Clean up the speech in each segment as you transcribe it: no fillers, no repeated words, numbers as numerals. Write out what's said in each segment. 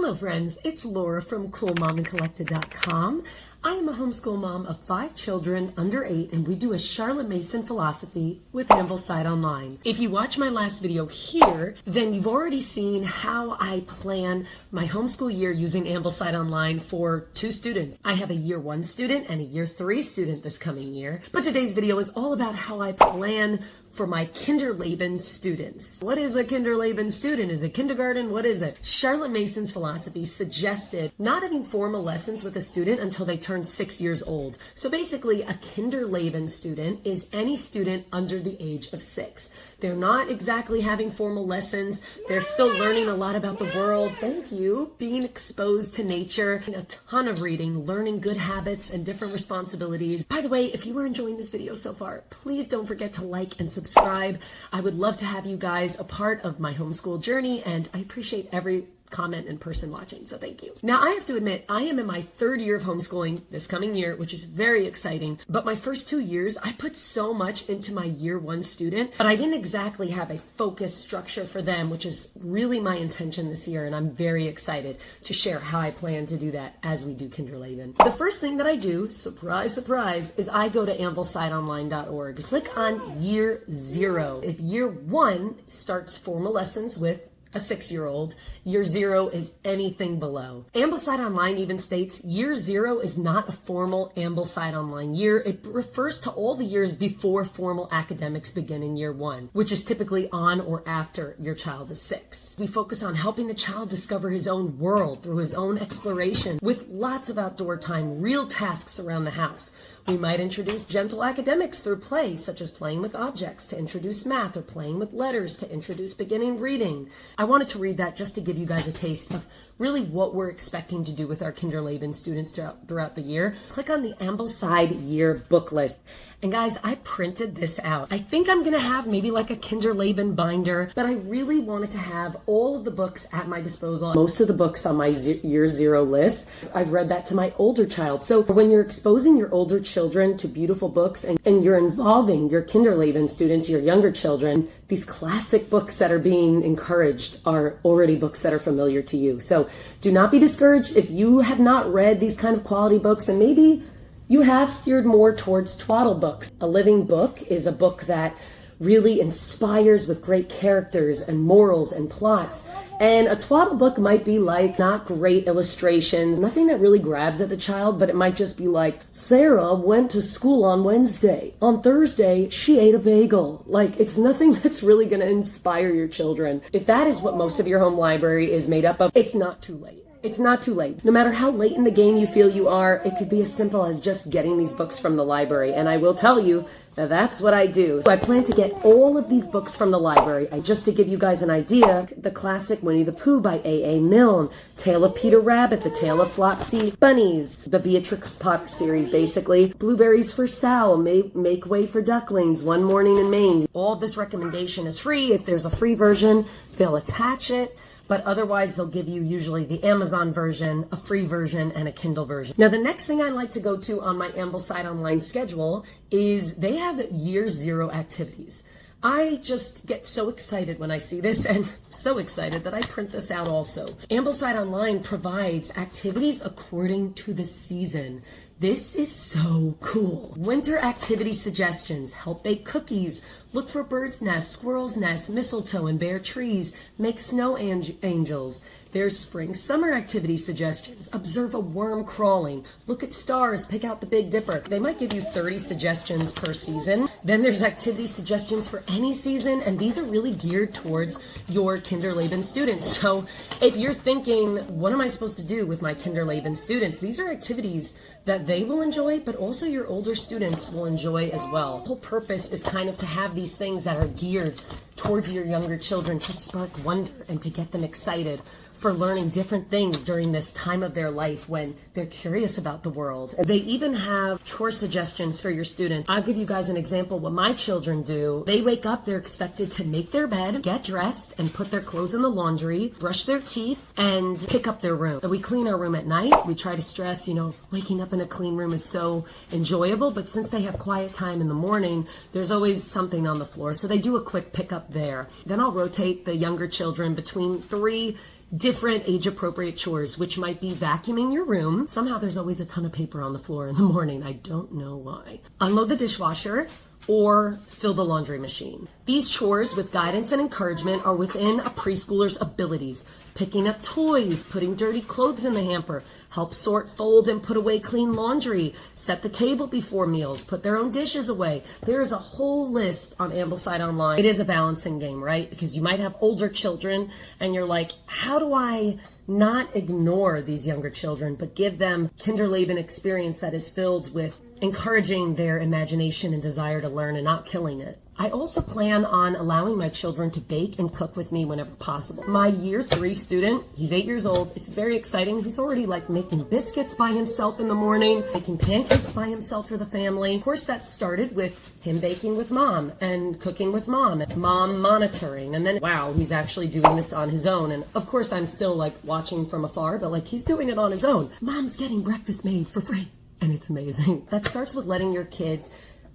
Hello friends, it's Laura from CoolMomAndCollected.com. I am a homeschool mom of 5 children under 8, and we do a Charlotte Mason philosophy with Ambleside Online. If you watch my last video here, then you've already seen how I plan my homeschool year using Ambleside Online for 2 students. I have a year 1 student and a year 3 student this coming year, but today's video is all about how I plan for my Kinderleben students. What is a Kinderleben student? Is it kindergarten? What is it? Charlotte Mason's philosophy suggested not having formal lessons with a student until they turn 6 years old. So basically, a Kinderleben student is any student under the age of 6. They're not exactly having formal lessons. They're still learning a lot about the world. Thank you. Being exposed to nature, a ton of reading, learning good habits and different responsibilities. By the way, if you are enjoying this video so far, please don't forget to like and subscribe. I would love to have you guys a part of my homeschool journey, and I appreciate every comment and person watching, so thank you. Now, I have to admit, I am in my 3rd year of homeschooling this coming year, which is very exciting, but my first 2 years, I put so much into my year 1 student, but I didn't exactly have a focused structure for them, which is really my intention this year, and I'm very excited to share how I plan to do that as we do Kinderleben. The first thing that I do, surprise, surprise, is I go to amblesideonline.org. Click on year 0. If year 1 starts formal lessons with a 6-year-old, year 0 is anything below. Ambleside Online even states year 0 is not a formal Ambleside Online year. It refers to all the years before formal academics begin in year 1, which is typically on or after your child is 6. We focus on helping the child discover his own world through his own exploration with lots of outdoor time, real tasks around the house. We might introduce gentle academics through play, such as playing with objects to introduce math, or playing with letters to introduce beginning reading. I wanted to read that just to give you guys a taste of really what we're expecting to do with our Kinderleben students throughout the year. Click on the Ambleside Year book list. And guys, I printed this out. I think I'm gonna have maybe like a Kinderleben binder, but I really wanted to have all of the books at my disposal. Most of the books on my year 0 list, I've read that to my older child. So when you're exposing your older children to beautiful books and you're involving your Kinderleben students, your younger children, these classic books that are being encouraged are already books that are familiar to you. So do not be discouraged if you have not read these kind of quality books, and maybe you have steered more towards twaddle books. A living book is a book that really inspires with great characters and morals and plots. And a twaddle book might be like not great illustrations, nothing that really grabs at the child, but it might just be like, Sarah went to school on Wednesday. On Thursday, she ate a bagel. Like, it's nothing that's really going to inspire your children. If that is what most of your home library is made up of, it's not too late. It's not too late. No matter how late in the game you feel you are, it could be as simple as just getting these books from the library. And I will tell you that that's what I do. So I plan to get all of these books from the library. Just to give you guys an idea, the classic Winnie the Pooh by A.A. Milne, Tale of Peter Rabbit, The Tale of Flopsy Bunnies, the Beatrix Potter series basically, Blueberries for Sal, Make Way for Ducklings, One Morning in Maine. All of this recommendation is free. If there's a free version, they'll attach it. But otherwise, they'll give you usually the Amazon version, a free version, and a Kindle version. Now, the next thing I like to go to on my Ambleside Online schedule is they have year 0 activities. I just get so excited when I see this, and so excited that I print this out also. Ambleside Online provides activities according to the season. This is so cool. Winter activity suggestions: help bake cookies, look for birds' nests, squirrels' nests, mistletoe and bare trees, make snow angels. There's spring-summer activity suggestions: observe a worm crawling, look at stars, pick out the Big Dipper. They might give you 30 suggestions per season. Then there's activity suggestions for any season, and these are really geared towards your Kinderleben students. So if you're thinking, what am I supposed to do with my Kinderleben students? These are activities that they will enjoy, but also your older students will enjoy as well. The whole purpose is kind of to have these things that are geared towards your younger children to spark wonder and to get them excited for learning different things during this time of their life when they're curious about the world. They even have chore suggestions for your students. I'll give you guys an example what my children do. They wake up, they're expected to make their bed, get dressed, and put their clothes in the laundry, brush their teeth, and pick up their room. We clean our room at night. We try to stress, waking up in a clean room is so enjoyable, but since they have quiet time in the morning, there's always something on the floor. So they do a quick pickup there. Then I'll rotate the younger children between 3 different age-appropriate chores, which might be vacuuming your room. Somehow there's always a ton of paper on the floor in the morning. I don't know why. Unload the dishwasher or fill the laundry machine. These chores, with guidance and encouragement, are within a preschooler's abilities. Picking up toys, putting dirty clothes in the hamper, help sort, fold, and put away clean laundry, set the table before meals, put their own dishes away. There is a whole list on Ambleside Online. It is a balancing game, right? Because you might have older children and you're like, how do I not ignore these younger children, but give them Kinderleben experience that is filled with encouraging their imagination and desire to learn and not killing it. I also plan on allowing my children to bake and cook with me whenever possible. My year 3 student, he's 8 years old. It's very exciting. He's already like making biscuits by himself in the morning, making pancakes by himself for the family. Of course, that started with him baking with mom and cooking with mom and mom monitoring. And then, wow, he's actually doing this on his own. And of course, I'm still like watching from afar, but like he's doing it on his own. Mom's getting breakfast made for free. And it's amazing. That starts with letting your kids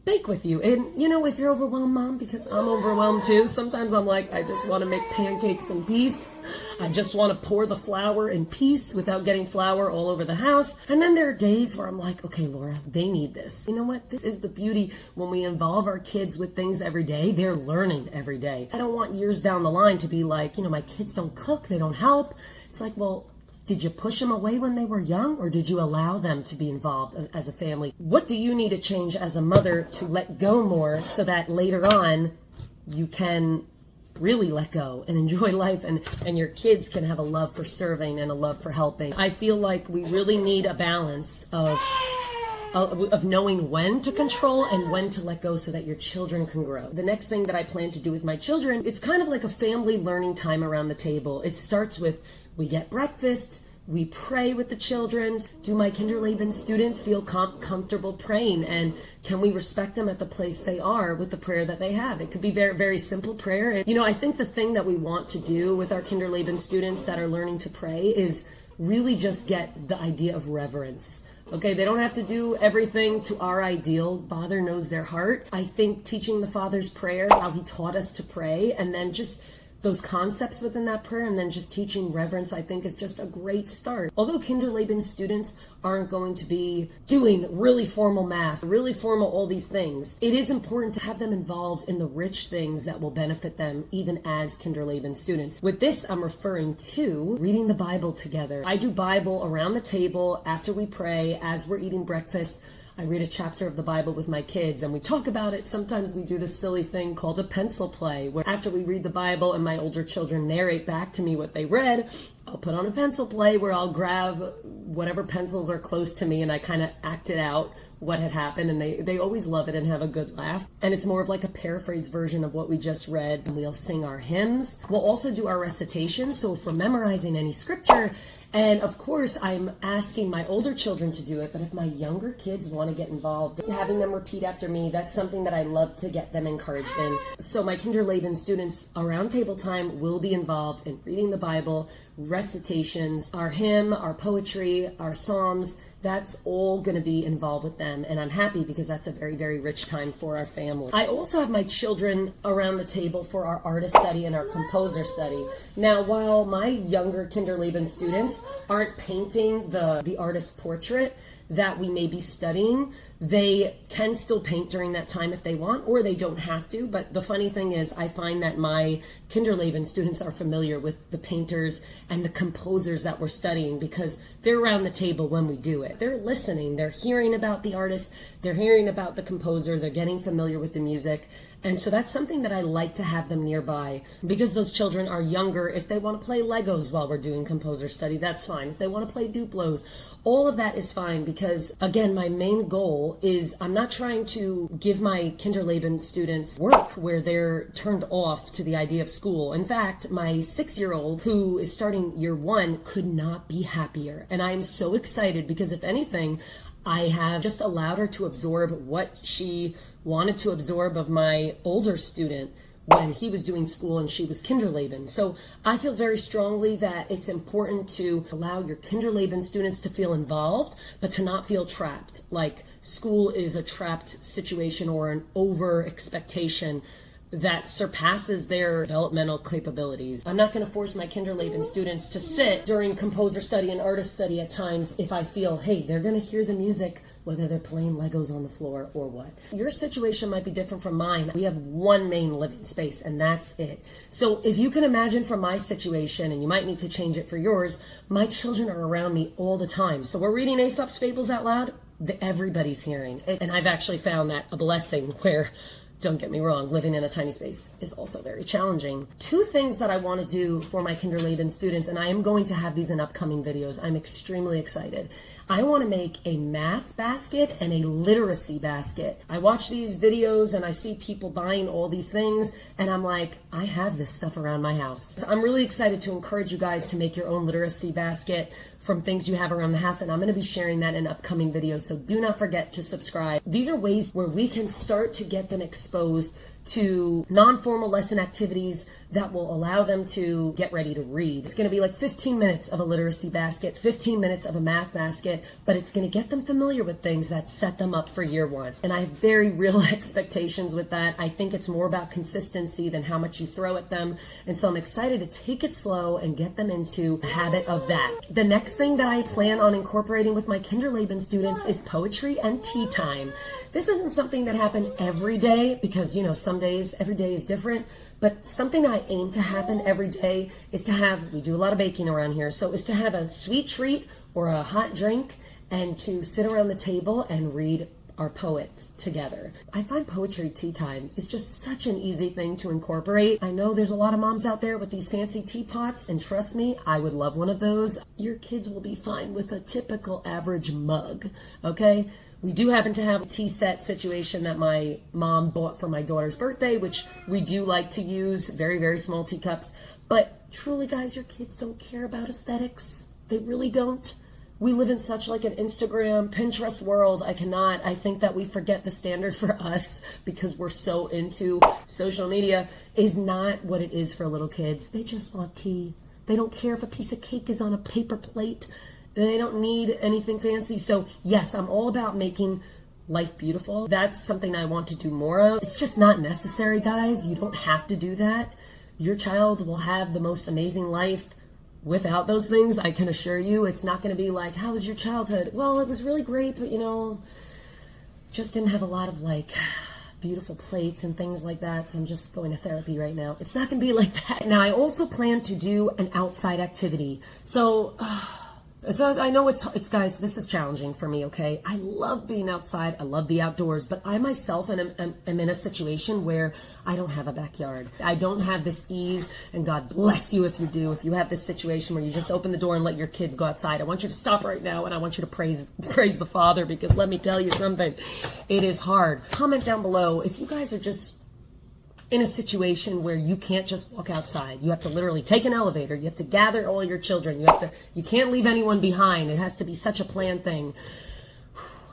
bake with you. And you know, if you're overwhelmed, Mom, because I'm overwhelmed too, sometimes I'm like, I just want to make pancakes in peace. I just want to pour the flour in peace without getting flour all over the house. And then there are days where I'm like, okay, Laura, they need this. You know what? This is the beauty when we involve our kids with things every day. They're learning every day. I don't want years down the line to be like, you know, my kids don't cook, they don't help. It's like, well, did you push them away when they were young, or did you allow them to be involved as a family? What do you need to change as a mother to let go more so that later on you can really let go and enjoy life, and your kids can have a love for serving and a love for helping? I feel like we really need a balance of knowing when to control and when to let go so that your children can grow. The next thing that I plan to do with my children, it's kind of like a family learning time around the table. It starts with, we get breakfast, we pray with the children. Do my Kinderleben students feel comfortable praying? And can we respect them at the place they are with the prayer that they have? It could be very, very simple prayer. And, you know, I think the thing that we want to do with our Kinderleben students that are learning to pray is really just get the idea of reverence. Okay, they don't have to do everything to our ideal. Father knows their heart. I think teaching the Father's prayer, how he taught us to pray, and then just those concepts within that prayer, and then just teaching reverence, I think is just a great start. Although Kinderleben students aren't going to be doing really formal math, really formal all these things, it is important to have them involved in the rich things that will benefit them even as Kinderleben students. With this, I'm referring to reading the Bible together. I do Bible around the table after we pray, as we're eating breakfast. I read a chapter of the Bible with my kids and we talk about it. Sometimes we do this silly thing called a pencil play, where after we read the Bible and my older children narrate back to me what they read, I'll put on a pencil play where I'll grab whatever pencils are close to me and I kind of act it out what had happened, and they always love it and have a good laugh. And it's more of like a paraphrase version of what we just read. And we'll sing our hymns. We'll also do our recitation. So if we're memorizing any scripture, and of course I'm asking my older children to do it, but if my younger kids want to get involved, having them repeat after me, that's something that I love to get them encouraged in. So my Kinderleben students around table time will be involved in reading the Bible, recitations, our hymn, our poetry, our psalms. That's all going to be involved with them, and I'm happy because that's a very, very rich time for our family. I also have my children around the table for our artist study and our composer study. Now, while my younger Kinderleben students aren't painting the artist portrait that we may be studying, they can still paint during that time if they want, or they don't have to. But the funny thing is, I find that my Kinderleben students are familiar with the painters and the composers that we're studying because they're around the table when we do it. They're listening, they're hearing about the artist, they're hearing about the composer, they're getting familiar with the music. And so that's something that I like to have them nearby because those children are younger. If they want to play Legos while we're doing composer study, that's fine. If they want to play Duplos, all of that is fine because, again, my main goal is I'm not trying to give my Kinderleben students work where they're turned off to the idea of school. In fact, my 6-year-old who is starting year 1 could not be happier. And I'm so excited because if anything, I have just allowed her to absorb what she wanted to absorb of my older student when he was doing school and she was Kinderleben. So I feel very strongly that it's important to allow your Kinderleben students to feel involved, but to not feel trapped, like school is a trapped situation or an over expectation. that surpasses their developmental capabilities. I'm not going to force my Kinderleben students to sit during composer study and artist study at times if I feel, hey, they're going to hear the music whether they're playing Legos on the floor or what. Your situation might be different from mine. We have one main living space and that's it. So if you can imagine from my situation, and you might need to change it for yours, my children are around me all the time. So we're reading Aesop's Fables out loud, everybody's hearing it. And I've actually found that a blessing where, don't get me wrong, living in a tiny space is also very challenging. Two things that I want to do for my Kinderleben students, and I am going to have these in upcoming videos. I'm extremely excited. I want to make a math basket and a literacy basket. I watch these videos and I see people buying all these things and I'm like, I have this stuff around my house. So I'm really excited to encourage you guys to make your own literacy basket from things you have around the house, and I'm going to be sharing that in upcoming videos, so do not forget to subscribe. These are ways where we can start to get them exposed to non-formal lesson activities that will allow them to get ready to read. It's going to be like 15 minutes of a literacy basket, 15 minutes of a math basket, but it's going to get them familiar with things that set them up for year one. And I have very real expectations with that. I think it's more about consistency than how much you throw at them. And so I'm excited to take it slow and get them into the habit of that. The next thing that I plan on incorporating with my Kinderleben students is poetry and tea time. This isn't something that happens every day because, you know, some days, every day is different. But something that I aim to happen every day is to have, we do a lot of baking around here, so is to have a sweet treat or a hot drink and to sit around the table and read our poets together. I find poetry tea time is just such an easy thing to incorporate. I know there's a lot of moms out there with these fancy teapots, and trust me, I would love one of those. Your kids will be fine with a typical average mug, okay? We do happen to have a tea set situation that my mom bought for my daughter's birthday, which we do like to use, very, very small teacups. But truly, guys, your kids don't care about aesthetics. They really don't. We live in such like an Instagram, Pinterest world. I think that we forget the standard for us because we're so into social media is not what it is for little kids. They just want tea. They don't care if a piece of cake is on a paper plate. They don't need anything fancy. So yes, I'm all about making life beautiful. That's something I want to do more of. It's just not necessary, guys. You don't have to do that. Your child will have the most amazing life without those things. I can assure you, it's not going to be like, how was your childhood? Well, it was really great, but you know, just didn't have a lot of like beautiful plates and things like that. So I'm just going to therapy right now. It's not going to be like that. Now, I also plan to do an outside activity. So, I know it's guys, this is challenging for me, okay? I love being outside. I love the outdoors, but I myself am in a situation where I don't have a backyard. I don't have this ease, and God bless you if you do. If you have this situation where you just open the door and let your kids go outside, I want you to stop right now, and I want you to praise the Father, because let me tell you something, it is hard. Comment down below if you guys are just in a situation where you can't just walk outside. You have to literally take an elevator. You have to gather all your children. You can't leave anyone behind. It has to be such a planned thing.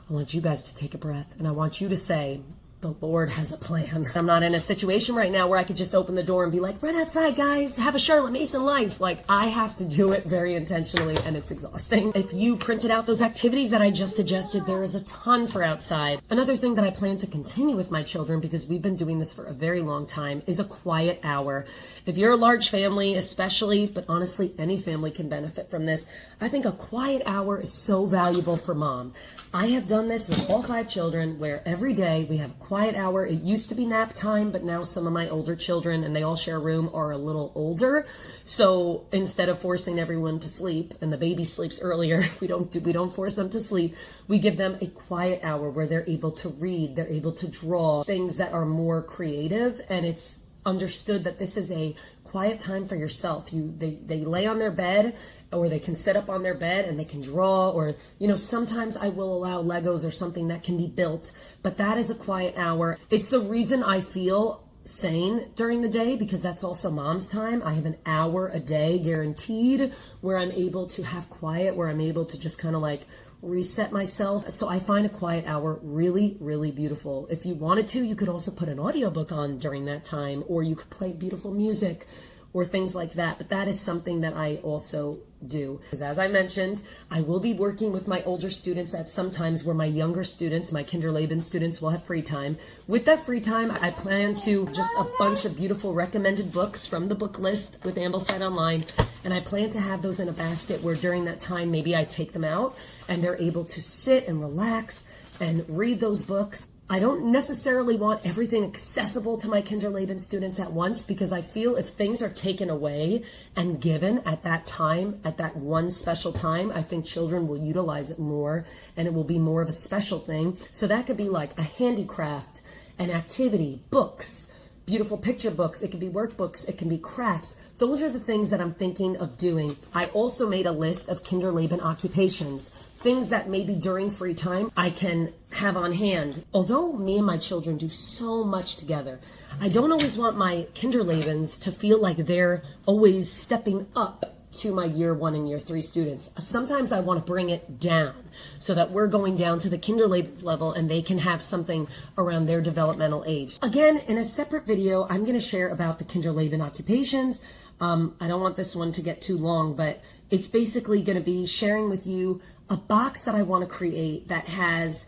I want you guys to take a breath, and I want you to say, the Lord has a plan. I'm not in a situation right now where I could just open the door and be like, run outside, guys, have a Charlotte Mason life. Like, I have to do it very intentionally, and it's exhausting. If you printed out those activities that I just suggested, there is a ton for outside. Another thing that I plan to continue with my children, because we've been doing this for a very long time, is a quiet hour. If you're a large family, especially, but honestly, any family can benefit from this. I think a quiet hour is so valuable for mom. I have done this with all 5 children, where every day we have a quiet hour. It used to be nap time, but now some of my older children, and they all share a room, are a little older. So instead of forcing everyone to sleep, and the baby sleeps earlier, we don't force them to sleep. We give them a quiet hour where they're able to read, they're able to draw things that are more creative, and it's understood that this is a quiet time for yourself. They lay on their bed, or they can sit up on their bed and they can draw, or, you know, sometimes I will allow Legos or something that can be built, but that is a quiet hour. It's the reason I feel sane during the day, because that's also mom's time. I have an hour a day guaranteed where I'm able to have quiet, where I'm able to just kind of like reset myself. So I find a quiet hour really, really beautiful. If you wanted to, you could also put an audiobook on during that time, or you could play beautiful music, or things like that. But that is something that I also do. Because as I mentioned, I will be working with my older students at some times where my younger students, my Kinderleben students, will have free time. With that free time, I plan to just a bunch of beautiful recommended books from the book list with Ambleside Online. And I plan to have those in a basket where during that time, maybe I take them out and they're able to sit and relax and read those books. I don't necessarily want everything accessible to my Kinderleben students at once, because I feel if things are taken away and given at that time, at that one special time, I think children will utilize it more and it will be more of a special thing. So that could be like a handicraft, an activity, books, beautiful picture books. It can be workbooks. It can be crafts. Those are the things that I'm thinking of doing. I also made a list of Kinderleben occupations, things that maybe during free time I can have on hand. Although me and my children do so much together, I don't always want my Kinderlebens to feel like they're always stepping up to my year 1 and year 3 students. Sometimes I want to bring it down so that we're going down to the Kinderlebens level and they can have something around their developmental age. Again, in a separate video, I'm going to share about the Kinderleben occupations. I don't want this one to get too long, but it's basically going to be sharing with you a box that I want to create that has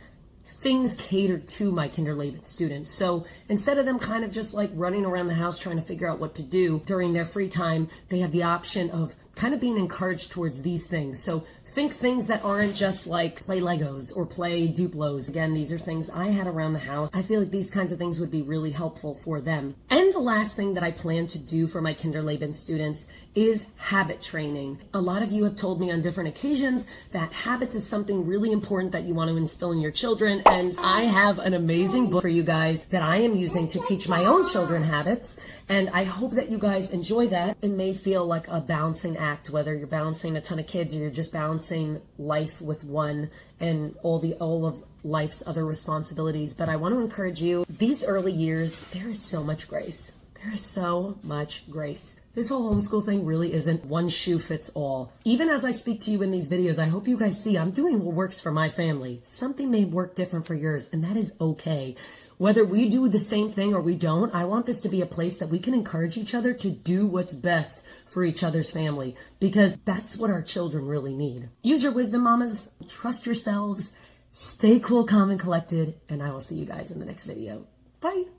things catered to my Kinderleben students. So instead of them kind of just like running around the house trying to figure out what to do during their free time, they have the option of kind of being encouraged towards these things. So think things that aren't just like play Legos or play Duplos. Again, these are things I had around the house. I feel like these kinds of things would be really helpful for them. And the last thing that I plan to do for my Kinderleben students is habit training. A lot of you have told me on different occasions that habits is something really important that you want to instill in your children. And I have an amazing book for you guys that I am using to teach my own children habits. And I hope that you guys enjoy that. It may feel like a balancing act, whether you're balancing a ton of kids or you're just balancing life with one and all of life's other responsibilities. But I want to encourage you, these early years, there is so much grace. There is so much grace. This whole homeschool thing really isn't one shoe fits all. Even as I speak to you in these videos, I hope you guys see I'm doing what works for my family. Something may work different for yours, and that is okay. Whether we do the same thing or we don't, I want this to be a place that we can encourage each other to do what's best for each other's family, because that's what our children really need. Use your wisdom, mamas. Trust yourselves. Stay cool, calm, and collected, and I will see you guys in the next video. Bye.